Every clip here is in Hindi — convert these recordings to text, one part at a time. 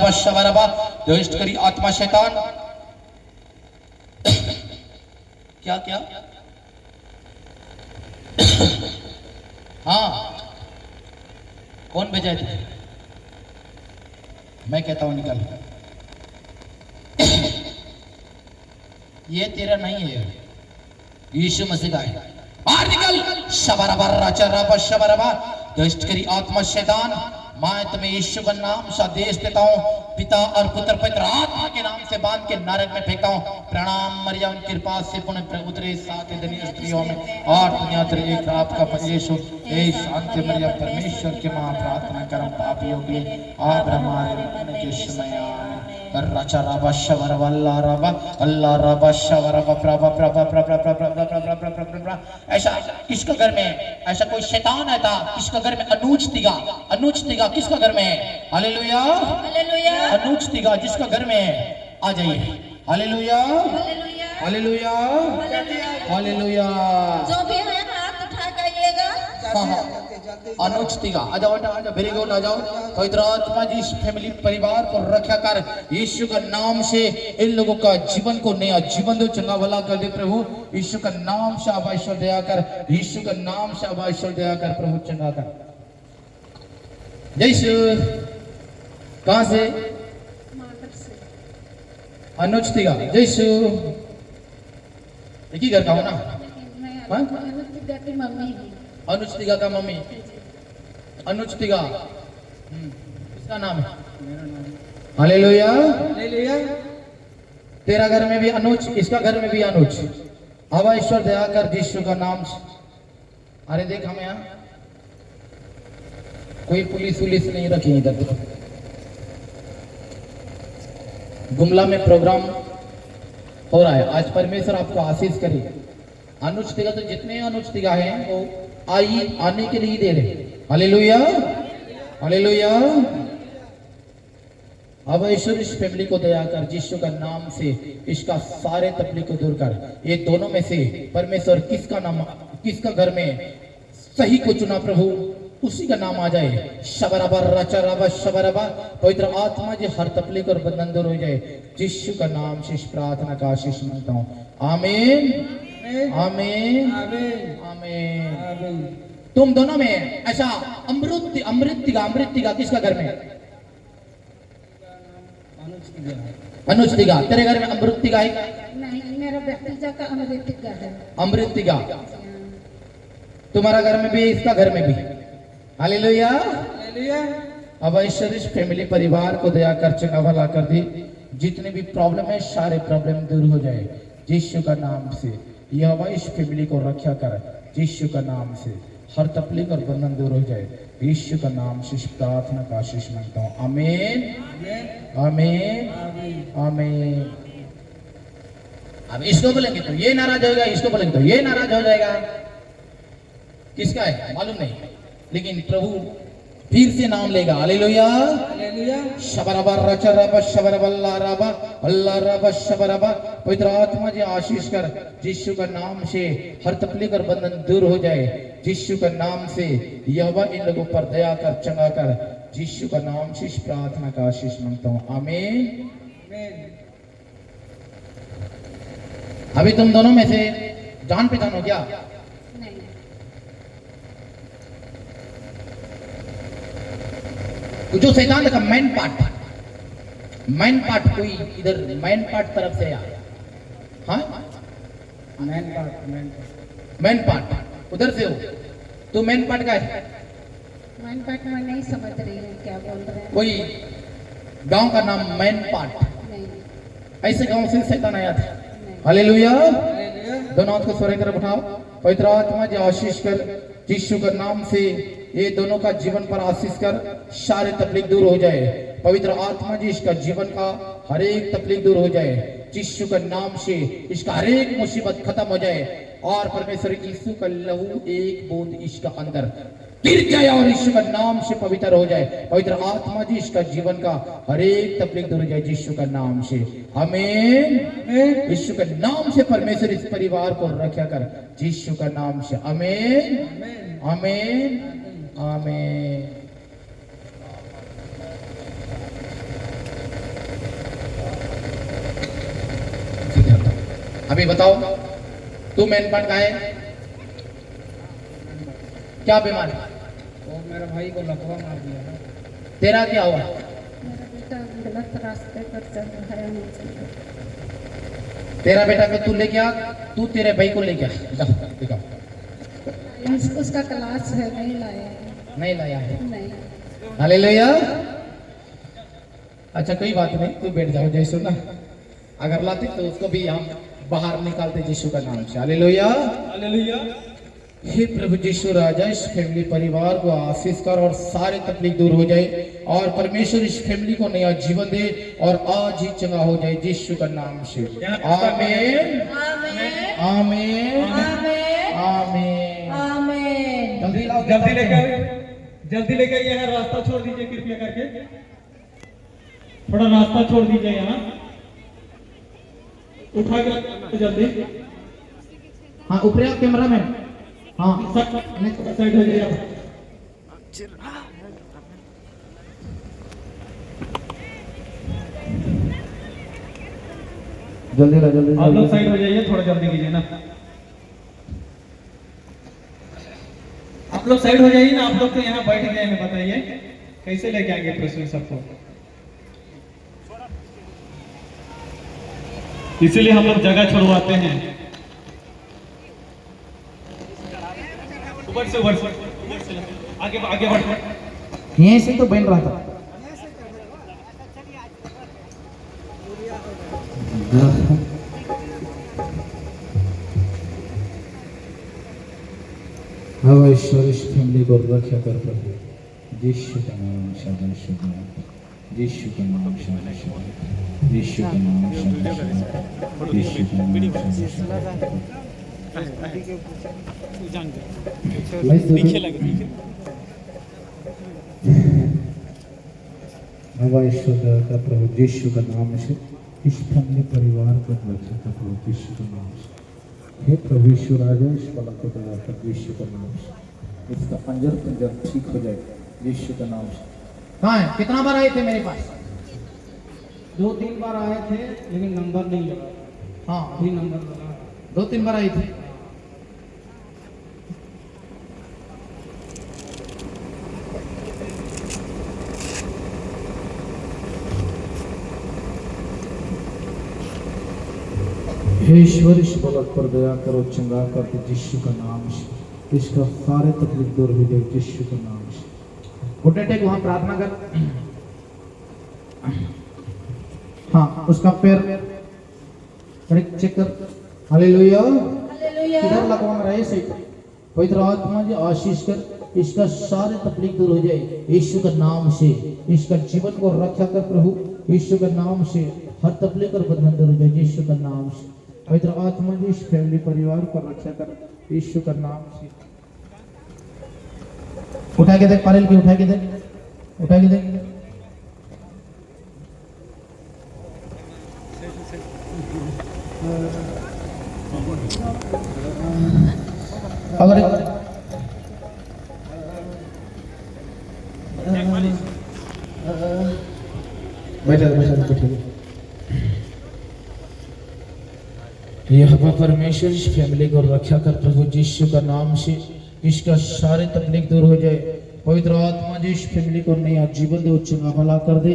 रबा शबा रबा, दुष्ट करी आत्मा शैतान। क्या क्या? हाँ, कौन भेजा थे? मैं कहता हूं निकल। ये तेरा नहीं है, यीशु मसीह का है। बाहर निकल। शबरबा रचरबा शबरबा, दुष्ट करी आत्मा शैतान, मैं तुम्हें यीशु का नाम से आदेश देता हूँ, पिता और पुत्र पवित्र आत्मा के नाम से बांध के नरक में फेंकता हूँ। प्रणाम मरियम, कृपा से पुण्य उतरे साथ धनी स्त्रियों में और दुनिया एक आपका परमेश्वर हे शांति मरियम परमेश्वर की मां, प्रार्थना करम पापियों के लिए आप हमारे मरने के समय आमीन। रचा रबा शबरबा अल्लाह रबा शबरबा प्रभा प्रभा प्रभा प्रभा प्रभा। ऐसा किसका घर में ऐसा कोई शैतान है था? किसका घर में अनूच तिगा? अनूच तिगा किसका घर में है? Hallelujah hallelujah. अनूच तिगा जिसका घर में है आ जाइए। Hallelujah hallelujah hallelujah. जो भी है हाथ उठा कर आइएगा। अनुज तिगा आ जाओ, आ जाओ, वेरी गुड, आ जाओ। पवित्र आत्मा जी इस फैमिली परिवार को रक्षा कर, यीशु का नाम से इन लोगों का जीवन को नया जीवन दो, चंगा भला कर दे प्रभु। यीशु का नाम से आभाषण दया कर, यीशु का नाम से आभाषण दया कर प्रभु, चंगा कर। जैसे कहां से? अनुज तिगा जैसे एक ही घर का हो ना? अनुज तिगा का मम्मी अनुज तिगा, इसका नाम है। Hallelujah hallelujah. तेरा घर में भी अनुज, इसका घर में भी अनुज। हवा ईश्वर दया कर यीशु का नाम। अरे देख हम यहाँ कोई पुलिस वुलिस नहीं रखी इधर। गुमला में प्रोग्राम हो रहा है आज, परमेश्वर आपको आशीष करे। अनुज तिगा तो जितने अनुज तिगा हैं वो आने के लिए दे रहे। Hallelujah hallelujah. अब ईश्वर इस फैमिली को दया कर, यीशु का नाम से इसका सारे तकलीफ को दूर कर। ये दोनों में से परमेश्वर किसका नाम, किसका घर में सही को चुना प्रभु, उसी का नाम आ जाए। शबरबा रचरबा शबरबा, पवित्र आत्मा जी हर तकलीफ और बंधन दूर हो जाए। यीशु का नाम से इस प्रार्थना का आशीष मांगता हूँ। आमीन आमीन आमीन। तुम दोनों में ऐसा अमृतिका किसका घर में? अनुज तिगा। तेरे घर में अमृतिका है? नहीं, मेरा भतीजा का अमृतिका है। अमृतिका तुम्हारा घर में भी, इसका घर में भी। Hallelujah hallelujah. अब ईश्वर इस फैमिली परिवार को दया कर, चंगा भला कर दी। जितने भी प्रॉब्लम है सारे प्रॉब्लम दूर हो जाए यीशु का नाम से। यह इस फैमिली को रक्षा कर यीशु का नाम से, हर तकलीफ और बंधन दूर हो जाए यीशु का नाम से। प्रार्थना का आशीष मांगता हूँ। आमीन आमीन आमीन। अब इसको बोलेंगे तो ये नाराज होगा, इसको बोलेंगे तो ये नाराज हो जाएगा। किसका है मालूम नहीं, लेकिन प्रभु फिर से नाम लेगा। Hallelujah hallelujah. शबरबा रचरबा शबरबा अल्लाह रबा शबरबा। पवित्र आत्मा जी आशीष कर, यीशु का नाम से हर तकलीफ और बंधन दूर हो जाए यीशु का नाम से। यहोवा इन लोगों पर दया कर, चंगा कर, यीशु का नाम से इस प्रार्थना का आशीष मांगता हूँ। आमीन। अभी तुम दोनों में से जान पहचान हो क्या? जो शैतान का मेन पार्ट कोई इधर मेन पार्ट तरफ से आया। हाँ मेन पार्ट उधर से हो तो मेन पार्ट का है। मेन पार्ट में नहीं समझ रही है क्या बोल रहे हैं। कोई गांव का नाम मेन पार्ट, नहीं ऐसे गांव से शैतान आया था। हालेलुया। दोनों हाथ को स्वर कर उठाओ। पवित्र आत्मा जी आशीष कर, यीशु के नाम से ये दोनों का जीवन पर आशीष कर, सारे तकलीफ दूर हो जाए। पवित्र आत्मा जी इसका जीवन का हर एक तकलीफ दूर हो जाए यीशु के नाम से। इसका हर एक मुसीबत खत्म हो जाए और परमेश्वर यीशु का लहू एक बूंद इसका अंदर गिर जाए और यीशु का नाम से पवित्र हो जाए। पवित्र आत्मा जी इसका जीवन का हर एक तकलीफ दूर हो जाए यीशु का नाम से। आमीन। यीशु के नाम से परमेश्वर इस परिवार को रक्षा कर यीशु का नाम से। आमीन आमीन आमीन। अभी बताओ, तू मेन पॉइंट का है, क्या बीमार है? वो मेरे भाई को लकवा मार दिया है। तेरा क्या हुआ? मेरा बेटा गलत रास्ते पर चल रहा है, नहीं चल रहा। तेरा बेटा को तू लेके आ, तू तेरे भाई को लेके आ, जाओ दिखाओ। उसका क्लास है, नहीं लाया है। नहीं लाया है। नहीं। हालेलुया। अच्छा कोई बात नहीं, तू बैठ जाओ जैसु ना, अगर लाते तो उसको भी यहाँ बाहर निकालते यीशु का नाम से। हालेलुया। हालेलुया। हे प्रभु यीशु राजा, इस फैमिली परिवार को आशीष कर और सारे तकलीफ दूर हो जाए, और परमेश्वर इस फैमिली को नया जीवन दे और आज ही चंगा हो जाए यीशु का नाम से। आमीन आमीन आमीन आमीन। जल्दी लाओ, जल्दी लेके आइए, यहाँ रास्ता छोड़ दीजिए कृपया करके, थोड़ा रास्ता छोड़ दीजिए यहाँ, उठा के जल्दी। हाँ ऊपर आओ कैमरा मैन, हाँ साइड हो जाइए आप। जल्दी ला जल्दी। आप लोग साइड हो जाइए, थोड़ा जल्दी कीजिए ना। आप लोग साइड हो जाइए ना, आप लोग तो यहाँ बैठ गए हैं, बताइए कैसे लेके आएंगे प्रश्न सबको। इसीलिए हम लोग जगह छुड़वाते हैं। ऊपर से आगे आगे बढ़। यहीं से तो बन रहा था। ईश्वर इस फैमिली को रक्षा कर प्रभु यीशु का नाम शाबाश शाबाश, यीशु का नाम शाबाश शाबाश, यीशु का नाम शाबाश शाबाश, यीशु का नाम शाबाश शाबाश। हवा ईश्वर का प्रभु यीशु का नाम से इस फैमिली परिवार को रक्षा कर प्रभु यीशु का नाम से। हे प्रभु यीशु राजा, इस बालक को दया कर यीशु का नाम से, इसका पंजर ठीक हो जाए यीशु का नाम से। कहाँ है? कितना बार आए थे मेरे पास? 2-3 बार आए थे लेकिन नंबर नहीं लगा। हाँ अभी नंबर लगा। 2-3 बार आई थी। हे ईश्वर, इस बालक पर दया करो, चंगा कर दे यीशु का नाम से, इसका सारे तकलीफ दूर हो जाए यीशु का नाम से। उठे टेक वहां प्रार्थना कर। हाँ उसका पैर चेक कर। हालेलुया। किधर लगवा रहे से पवित्र आत्मा जी आशीष कर, इसका सारे तकलीफ दूर हो जाए यीशु का नाम से, इसका जीवन को रक्षा कर प्रभु यीशु का नाम से, हर तकलीफ और बंधन दूर हो जाए यीशु का नाम से। पवित्र आत्मा जी इस फैमिली परिवार को रक्षा कर यीशु का नाम से। उठा के देख पारेल की, उठा के देख, उठा के देख। अगर यह परमेश्वर इस फैमिली को रक्षा कर प्रभु यीशु का नाम से, इसका सारे तकलीफ दूर हो जाए। पवित्र आत्मा जी इस फैमिली को नया जीवन दे, चंगा भला कर दे,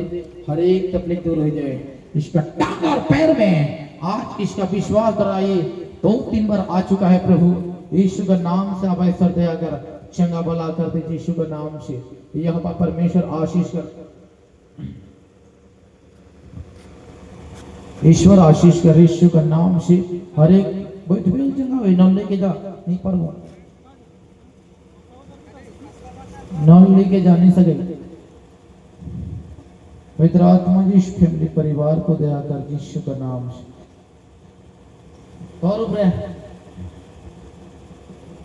हर एक तकलीफ दूर हो जाए। इसका टांग और पैर में आज इसका विश्वास कराइए, 2-3 बार आ चुका है प्रभु यीशु का नाम से। अब ऐसा दया कर, चंगा भला कर दे यीशु का नाम से। यह परमेश्वर आशीष कर, ईश्वर आशीष कर यीशु का नाम से। हर एक चंगा नल लेके जा, नहीं पर नल लेके जा नहीं सके। पवित्र आत्मा जी इस फैमिली परिवार को दया कर यीशु का नाम से। और ऊपर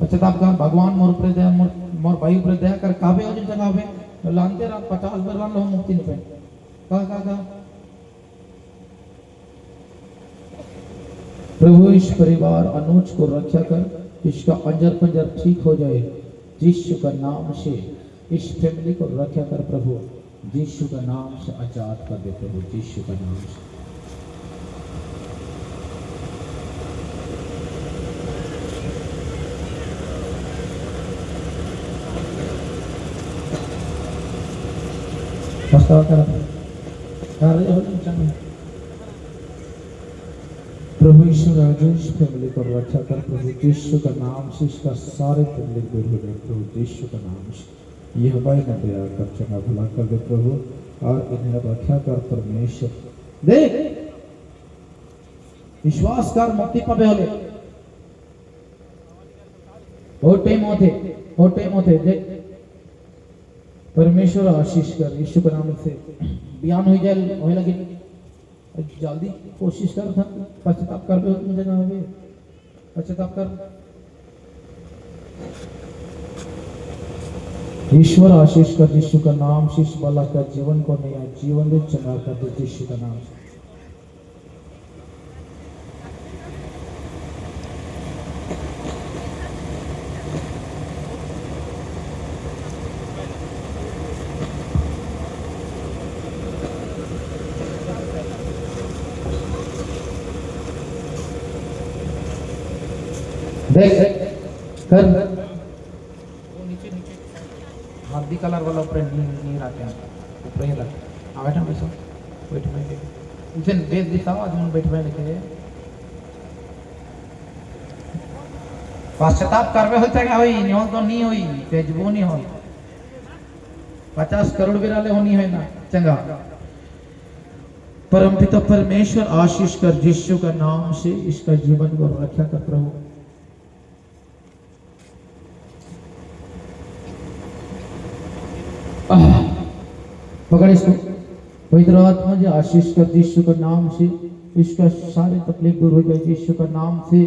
पश्चाताप का भगवान मोर ऊपर दया, मोर भाई ऊपर दया कर। काबे हो जगह पे लानते रात 50 बार लान लो मुक्ति पे का प्रभु इस परिवार अनुज को रक्षा कर, इसका पंजर ठीक हो जाए यीशु का नाम से। इस फैमिली को रक्षा कर प्रभु यीशु का नाम से, आजाद कर दे प्रभु यीशु का नाम से। पछतावा कर रहे हो चंगा। प्रभु यीशु राजा इस फैमिली को रक्षा कर, प्रभु यीशु का नाम से इसका सारे फैमिली दूर हो जाए, प्रभु यीशु का नाम से यह भाई ने दया कर, चंगा भला कर दे प्रभु, और इन्हें रक्षा कर परमेश्वर। देख विश्वास कर, मुक्ति पावे होले ओ टाइम होते देख परमेश्वर आशीष कर यीशु के नाम से बयान हो जाए होए लगे। जल्दी कोशिश कर, था पश्चाताप कर पे मुझे ना होवे, पश्चाताप कर। ईश्वर आशीष कर यीशु का नाम से, इस बाला का जीवन को नया जीवन दे, चंगा कर दे यीशु का नाम से। देख कर वो नीचे हल्दी कलर वाला ऊपर नहीं रखे हैं, ऊपर ही रख आ बैठा बैठो बैठ में इसे बेस दिखाओ, आदमी बैठ में लिखे पश्चाताप करवे होता है होई नहीं हो तो नहीं होई, तेजबो नहीं हो 50 करोड़ बिराले होनी है ना चंगा। परमपिता परमेश्वर आशीष कर यीशु का नाम से, इसका जीवन को रक्षा कर प्रभु। पकड़ इसको, पवित्र आत्मा जी आशीष कर यीशु के नाम से, इसका सारे तकलीफ दूर हो जाए यीशु के नाम से,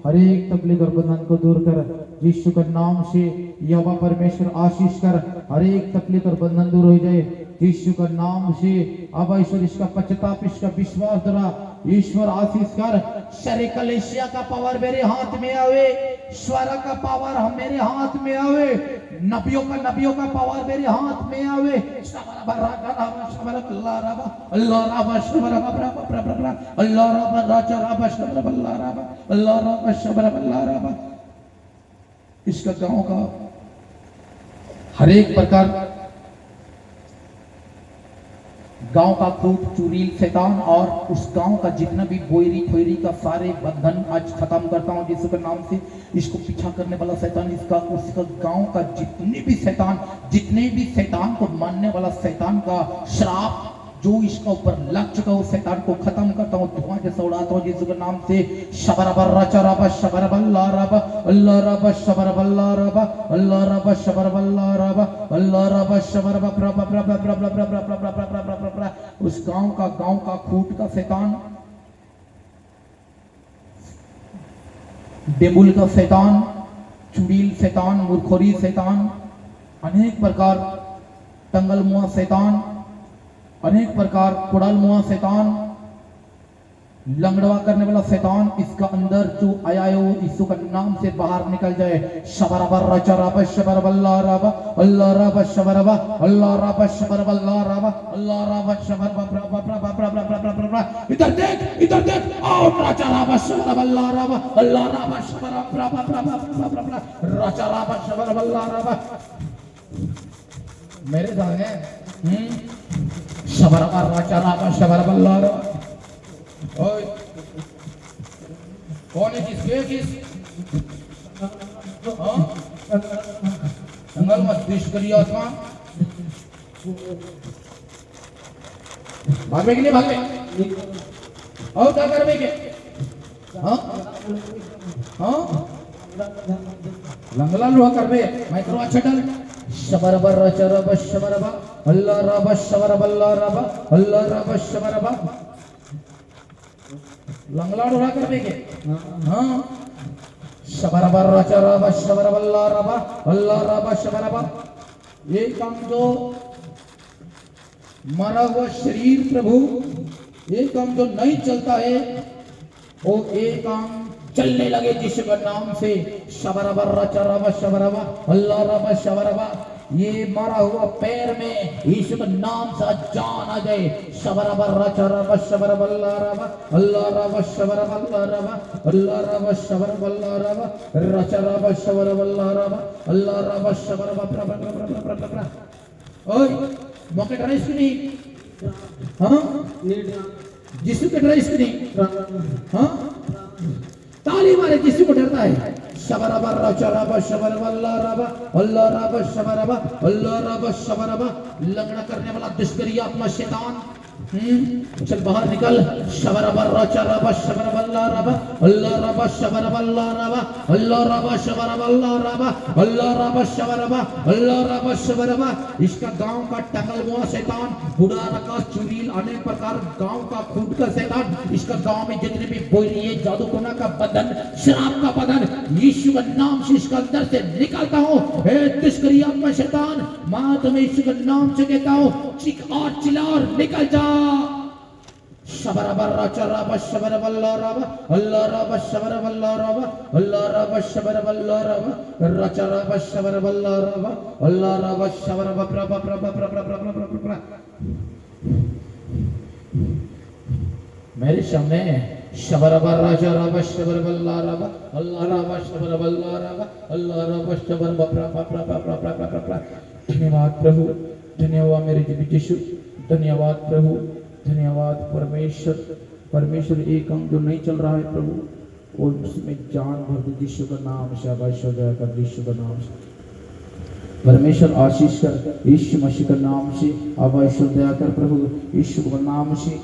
हर एक तकलीफ और बंधन को दूर कर यीशु के नाम से। यहोवा परमेश्वर आशीष कर, हर एक तकलीफ और बंधन दूर हो जाए यीशु का नाम से। अब ईश्वर इसका पश्चाताप, इसका विश्वास द्वारा ईश्वर आशीष कर। शरीर कलेशिया का पावर मेरे हाथ में आवे, स्वर का पावर हम मेरे हाथ में आवे, नबियों का पावर मेरे हाथ में आवे। इसका गांव का हर एक प्रकार गांव का खूब चुड़ैल शैतान और उस गांव का जितना भी बोयरी खोयरी का सारे बंधन आज खत्म करता हूं यीशु के नाम से। इसको पीछा करने वाला शैतान, उसका गांव का जितने भी शैतान को मानने वाला शैतान का श्राप जो इसका ऊपर लग चुका है, उस शैतान को खत्म करता हूँ, धुआं जैसा उड़ाता हूँ यीशु के नाम से। शबरबर्रा चराबा शबरबल्ला रबा अल्लाह रबा शबरबल्ला रबा अल्लाह रबा शबरबल्ला रबा अल्लाह रबा शबरबा प्रभा प्रभा प्रभा प्रभा प्रभा प्रभा प्रभा। उस गांव का खूट का शैतान, डेबुल का शैतान, चुड़ैल शैतान, मूर्खोरी शैतान, अनेक प्रकार टंगल मुआ शैतान, अनेक प्रकार कुड़ाल मुआ शैतान, लंगड़वा करने वाला शैतान, इसका अंदर जो आया है वो यीशु का नाम से बाहर निकल जाए। शबरबर्रा चराबा शबरबल्ला रबा अल्लाह रबा शबरबा अल्लाह रबा शबरबल्ला रबा अल्लाह रबा शबरबा प्रभा प्रभा प्रभा प्रभा प्रभा। इधर देख और राजा रबा शबरबल्ला रबा अल्लाह रबा शबरबा प्रभा प्रभा प्रभा प्रभा राजा रबा शबरबल्ला रबा। मेरे साथ है शबरबर्रा चराबा शबरबल्ला रबा। ओए कौन है किस जंगल मत पेश करिए आत्मा, भागने के लिए भागे और क्या करने के लंगला लोहा करबे मैं करो अच्छा डल। शबरबर्रा चराबा शबरबा अल्लाह रबा शबरबल्ला रबा अल्लाह रबा शबरबा। लंगला डोरा कर देंगे हाँ। शबरबर्रा चराबा शबरबल्ला रबा अल्लाह रबा शबरबा। ये काम जो मरा हुआ शरीर प्रभु, ये काम जो नहीं चलता है वो एक काम चलने लगे यीशु के नाम से। शबरबर्रा चराबा शबरबा अल्लाह रबा शबरबा। ये मरा हुआ पैर में यीशु के नाम से जान आ जाए। शबरबर्रा चराबा शबरबल्ला रबा अल्लाह रबा शबरबल्ला रबा अल्लाह रबा शबरबल्ला रबा रचरबा शबरबल्ला रबा अल्लाह रबा शबरबा प्रभा प्रभा प्रभा प्रभा। ओए मौके ड्राइस की नहीं, हाँ जिसु के ड्राइस की नहीं, हाँ ताली मारे जिसु को डरता है। शबरबा रचरबा शबरबा अल्लाह रबा शबरबा अल्लाह रबा शबरबा। लंगड़ा करने वाला दुष्करी आत्मा शैतान, चल बाहर निकल। शबरबा रचरबा शबरबा अल्लाह रबा शबरबा अल्लाह रबा शबरबा अल्लाह रबा शबरबा। इसका गांव का टंगल हुआ शैतान, बुढ़ा रखा चुड़ील अनेक प्रकार गांव का खूट का शैतान, इसका गांव में जितने भी बोली है जादू टोना का बदन, शराब का बदन, यीशु का नाम से इसका अंदर से निकालता हूँ। हे दुष्करी आत्मा शैतान, मां तुम्हें यीशु के नाम से कहता हूँ, चीख और चिल्ला और निकल जा। शबरबा रचरबा शबरबा अल्लाह रबा शबरबा अल्लाह रबा शबरबा अल्लाह रबा रचरबा शबरबा अल्लाह रबा शबरबा प्रभा प्रभा प्रभा प्रभा। मेरे सामने शबरबा रचरबा शबरबा अल्लाह रबा शबरबा अल्लाह रबा शबरबा प्रभा प्रभा प्रभा प्रभा। धन्यवाद प्रभु, धन्यवाद मेरे यीशु, धन्यवाद प्रभु, धन्यवाद परमेश्वर। परमेश्वर एक अंग जो नहीं चल रहा है प्रभु, और उसमें जान भर दो यीशु का नाम से। आवाज़ दया कर यीशु का नाम से परमेश्वर आशीष कर, यीशु मसीह का नाम से। आवाज़ दया कर प्रभु यीशु का नाम से।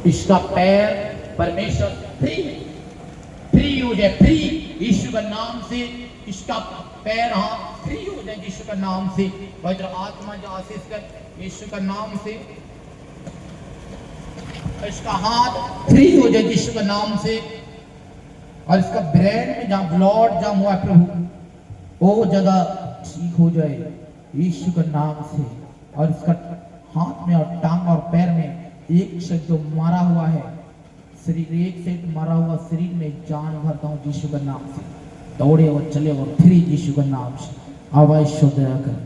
इसका पैर परमेश्वर फ्री हो जाए, फ्री यीशु का नाम से। इसका पैर हाथ फ्री हो जाए यीशु का नाम से। पवित्र आत्मा जो आशीष कर यीशु का नाम से। इसका हाथ फ्री हो जाए यीशु का नाम से। और इसका ब्रेन में जहाँ ब्लड जम हुआ है प्रभु, वो जगह ठीक हो जाए यीशु का नाम से। और इसका हाथ में और टांग और पैर में एक से जो मारा हुआ है शरीर, एक से मारा हुआ शरीर में जान भरता हूँ यीशु का नाम से। दौड़े और चले और फिर यीशु का नाम से। आवाज़ दया कर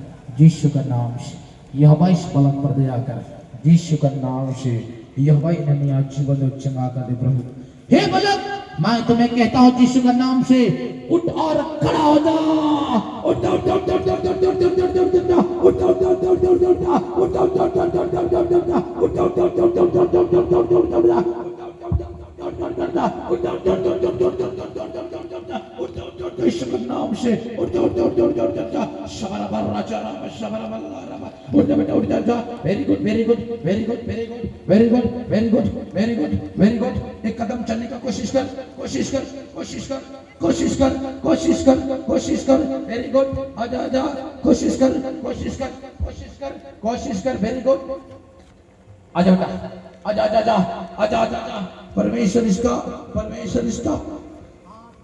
यीशु का नाम से। यह आवाज़ पलंग पर दया कर यीशु का नाम से। यह भाई ननिया जीवन चंगा कर दे प्रभु। हे बलक, मैं तुम्हें कहता हूँ यीशु का नाम से, उठ और खड़ा हो जा। उठ उठ उठ उठ उठ उठ उठ उठ उठ उठ उठ उठ यीशु के नाम से। उठ जा उठ जा उठ जा उठ जा। शबरबा रचरबा शबरबा अल्लाह रबा। उठ जा बेटा उठ जा। Very good very good very good very good very good very good very good very good. एक कदम चलने का कोशिश कर कोशिश कर कोशिश कर कोशिश कर कोशिश कर कोशिश कर। Very good. आजा आजा कोशिश कर कोशिश कर कोशिश कर कोशिश कर। Very good. आजा बेटा आजा आजा आजा आजा आजा। परमेश्वर इसका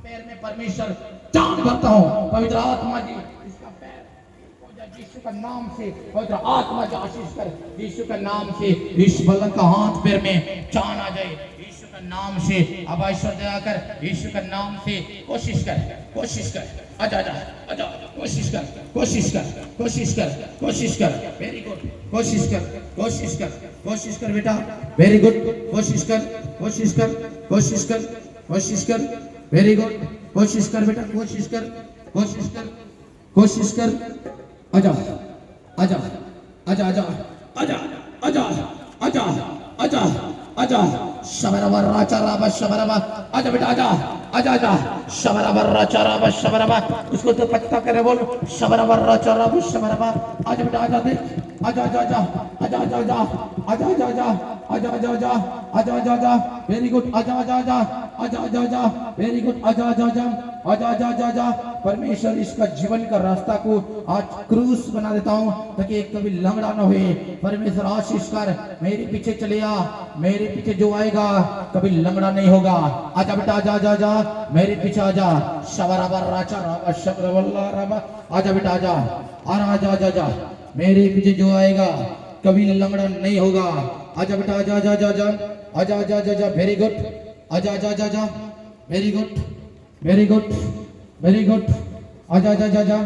पैर में परमेश्वर जान भरता हूँ। पवित्र आत्मा जी इसका पैर यीशु का नाम से। पवित्र आत्मा जी आशीष कर यीशु का नाम से। इस बलन का हाथ पैर में जान आ जाए यीशु का नाम से। अब ईश्वर दया कर यीशु का नाम से। कोशिश कर कोशिश कर। आजा आजा आजा कोशिश कर कोशिश कर कोशिश कर कोशिश कर। Very good. कोशिश कर कोशिश कर कोशिश कर बेटा। Very good. कोशिश कर कोशिश कर कोशिश कर कोशिश कर। Very good. कोशिश कर बेटा कोशिश कर कोशिश कर कोशिश कर। आजा आजा आजा आजा आजा आजा आजा आजा आजा। शबरबा रचरबा शबरबा। आजा बेटा आजा आजा आजा। शबरबा रचरबा शबरबा। उसको तो पक्का करे बोल। शबरबा रचरबा शबरबा। आजा बेटा आजा दे। आजा आजा आजा आजा आजा आजा आजा आजा आजा आजा आजा आजा आजा आजा आजा। Very good. आजा आजा आजा आजा आजा आजा। Very good. आजा आजा आजा आजा आजा आजा आजा। परमेश्वर इसका जीवन का रास्ता को आज क्रूस बना देता हूँ ताकि एक कभी लंगड़ा न हुए। परमेश्वर आशीष कर। मेरे पीछे चले आ, मेरे पीछे जो आएगा कभी लंगड़ा नहीं होगा। आजा बेटा आजा आजा आजा। मेरे पीछे आजा। शबरबा रचरबा शबरबा अल्लाह रबा। आजा बेटा आजा आजा आजा आजा। मेरे पीछे जो आएगा कभी लंगड़ा नहीं होगा। आजा बेटा आजा आजा आजा आजा आजा आजा आजा आजा। Very good. आजा आजा आजा आजा। Very good very good very good. आजा आजा आजा आजा।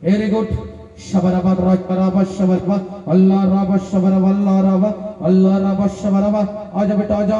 Very good. शबरबा रचरबा शबरबा अल्लाह रबा शबरबा अल्लाह रबा शबरबा। आजा बेटा आजा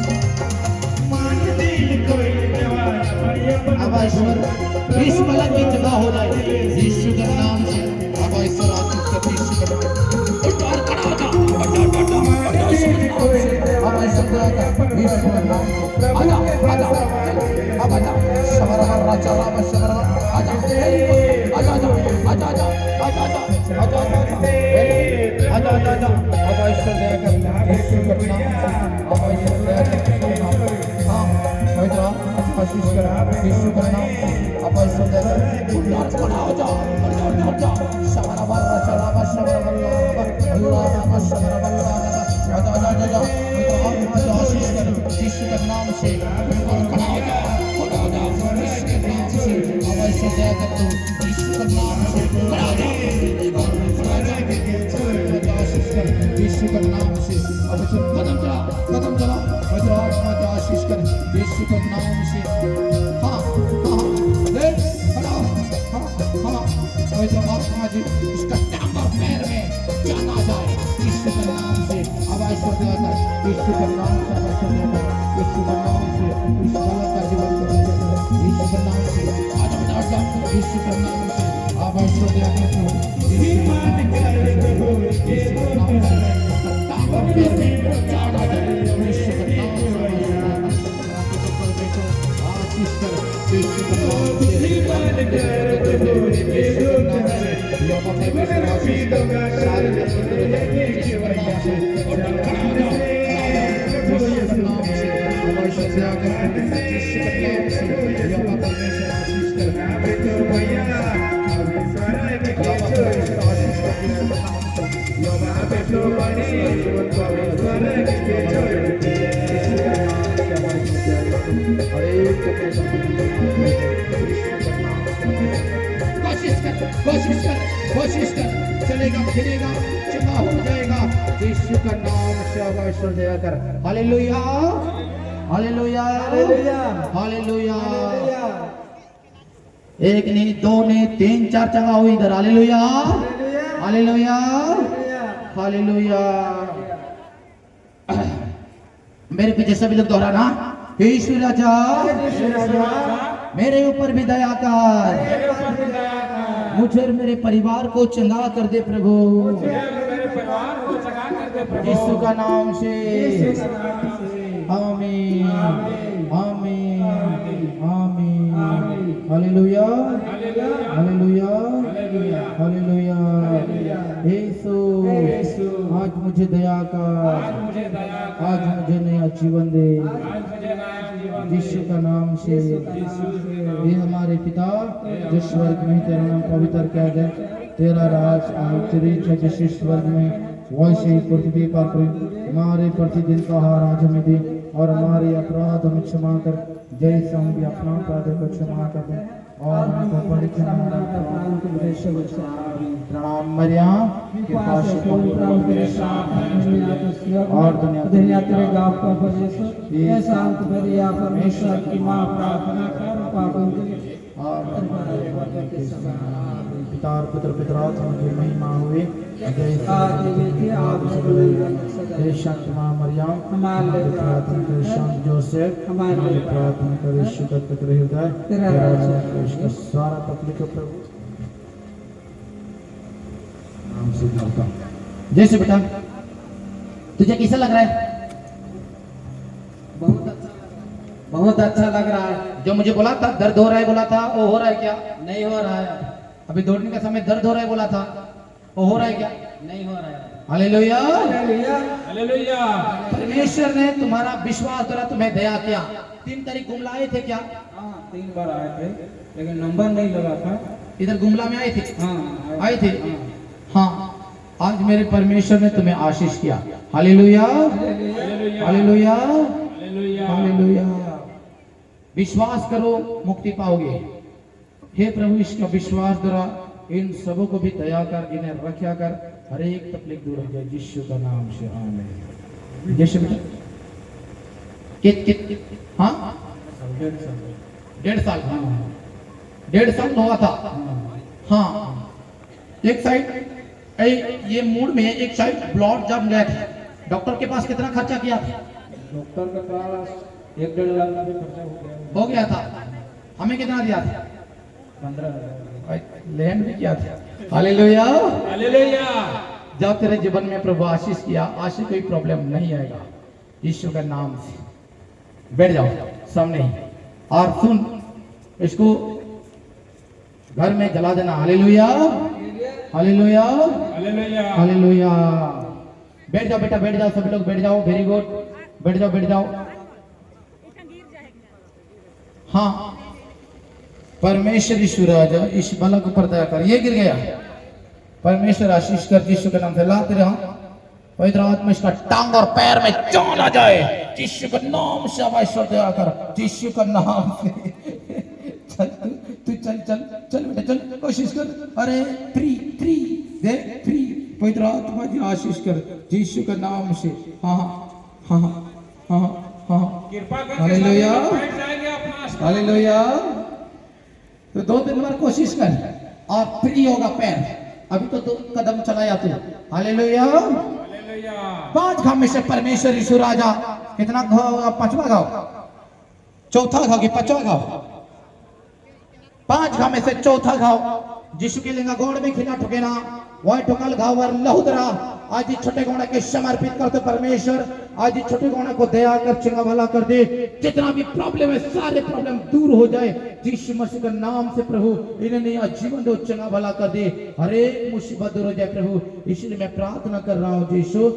येईल कोई देवा अपन अब ईश्वर इस पलक की जगह हो जाए यीशु के नाम से। अब ईश्वर आशीष कर यीशु के नाम से। उठ और खड़ा हो जा। अब ईश्वर के नाम से। अब ईश्वर का यीशु के नाम से। आजा आजा अब आजा शबरा राजा राम शबरा आजा आजा आजा आजा आजा आजा आजा आजा आजा आजा अब ईश्वर दया कर यीशु के नाम से। अब ईश्वर दया कर हां पवित्र आशीष कर यीशु के नाम से। अब ईश्वर दया कर उठ और खड़ा हो जा। उठ जा शबरा राजा राम शबरा अल्लाह राम शबरा आजा आजा आजा आजा आशीष कर यीशु के नाम से। और खड़ा हो जा यीशु के नाम से। अब ईश्वर दया कर तू यीशु के नाम से खड़ा हो जा। आशीष कर यीशु के नाम से। अब कदम चला पवित्र आत्मा का आशीष कर यीशु के नाम से। हाँ हाँ ले खड़ा हो। हाँ हाँ पवित्र आत्मा जी इसका टांग और पैर में जाना जाए यीशु के नाम से। अब ईश्वर दया कर यीशु के नाम से। अब ईश्वर दया कर यीशु के नाम से इस बालक का जीवन को यीशु के नाम से। आजा यीशु के नाम से। अब ईश्वर दया कर यीशु के नाम से टांग और पैर में जाना जाए यीशु के नाम से। आशीष कर यीशु के नाम से। कोशिश कर चलेगा फिरेगा चंगा हो जाएगा यीशु का नाम से। अब ईश्वर दया कर हालेलुया हालेलुया हालेलुया। एक नहीं दो नहीं तीन चार चंगा हो इधर। Hallelujah hallelujah hallelujah. मेरे पीछे सभी लोग दोहराना यीशु राजा मेरे ऊपर भी दया कर। मुझे और मेरे परिवार को चंगा कर दे प्रभु यीशु का नाम से। आमीन आमीन आमीन हालेलुया हालेलुया हालेलुया। यीशु आज मुझे दया कर। आज मुझे नया जीवन दे यीशु का नाम से। ये हमारे पिता जो स्वर्ग में तेरा नाम पवित्र किया जाए। तेरा राज आए तेरी इच्छा जैसे स्वर्ग में वैसे ही पृथ्वी पर हमारे प्रतिदिन का आहार आज हमें दे और हमारे अपराध हमें क्षमा कर जैसे हम भी अपना अपराध को क्षमा कर दें और हमको परीक्षा में प्रणाम मरियम कृपा से और दुनिया तेरे गाँव का परमेश्वर ये शांत भरिया परमेश्वर की माँ प्रार्थना कर पापों के लिए और पिता और पुत्र पितरात्मा की महिमा हुई शांत माँ मरियम हमारे प्रार्थना कर शांत जोसेफ हमारे प्रार्थना कर यीशु का पुत्र हृदय तेरा सारा पत्नी को प्रभु नाम से करता हूं। जैसे बेटा तुझे कैसा लग रहा है? बहुत अच्छा लग रहा है। जो मुझे बोला था दर्द हो रहा है बोला था वो हो रहा है क्या? नहीं हो रहा है। अभी दौड़ने का समय दर्द हो रहा है बोला था वो हो रहा है क्या? नहीं हो रहा है। Hallelujah hallelujah. परमेश्वर ने तुम्हारा विश्वास द्वारा तुम्हें दया किया। 3 तारीख गुमला आए थे क्या? हाँ 3 बार आए थे लेकिन नंबर नहीं लगा था। इधर गुमला में आए थे? हाँ आए थे। हाँ आज मेरे परमेश्वर ने तुम्हें आशीष किया। Hallelujah hallelujah hallelujah. विश्वास करो मुक्ति पाओगे। हे प्रभु इसका विश्वास द्वारा इन सबों को भी दया कर इन्हें रक्षा कर हर एक तकलीफ दूर हो जाए यीशु का नाम से आमीन। यीशु कित हाँ 1.5 साल 1.5 साल हुआ था। हाँ एक साइड ये मूड में एक साइड ब्लड जम गया था। डॉक्टर के पास कितना खर्चा किया था? डॉक्टर के पास 1-1.5 लाख रुपए खर्चा हो गया था। हमें कितना दिया था? 15,000। लैंड भी किया था। हालेलुया। हालेलुया। जब तेरे जीवन में प्रभु आशीष किया, आशीष कोई प्रॉब्लम नहीं आएगा यीशु के नाम से। बैठ जाओ सामने ही और सुन, इसको घर में जला देना। Hallelujah, hallelujah, hallelujah. हालेलुया। बैठ जाओ बेटा, बैठ जाओ, सभी लोग बैठ जाओ। वेरी गुड, बैठ जाओ, बैठ जाओ। हाँ, परमेश्वर यीशु राजा इस बालक पर दया कर। ये गिर गया, परमेश्वर आशीष कर यीशु के नाम से। लाते रहो पवित्र आत्मा इसका टांग और पैर में जान आ जाए यीशु के नाम से। परमेश्वर दया कर यीशु के नाम से। चल तू चल चल चल बेटा, चल कोशिश कर। अरे फ्री फ्री दे, फ्री। पवित्र आत्मा की आशीष कर यीशु के नाम से। हाँ हाँ हाँ हाँ, कृपा करके हालेलुया, बैठ जाएंगे अपना स्थान। हालेलुया। तो 2-3 बार कोशिश कर और फ्री होगा पैर। अभी तो 2 कदम चलाया तू। हालेलुया। हालेलुया। 5 घाव में से परमेश्वर यीशु राजा कितना घाव? 5वां घाव, 4था घाव कि 5वां घाव? 5 घाव में से 4था घाव यीशु के लिंगा गोड़ में खिला ठुकेना, वह ठुकल घाव वर लहुदरा। आज ही छोटे गोड़ा के समर्पित करते परमेश्वर। आज ही छोटे गोड़ा को दया कर, चंगा भला कर दे। जितना भी प्रॉब्लम है सारे प्रॉब्लम दूर हो जाए यीशु मसीह के नाम से। प्रभु इन्हें नया जीवन दो, चंगा भला कर दे। हर एक मुसीबत दूर हो जाए प्रभु। इसलिए मैं प्रार्थना कर रहा हूँ यीशु।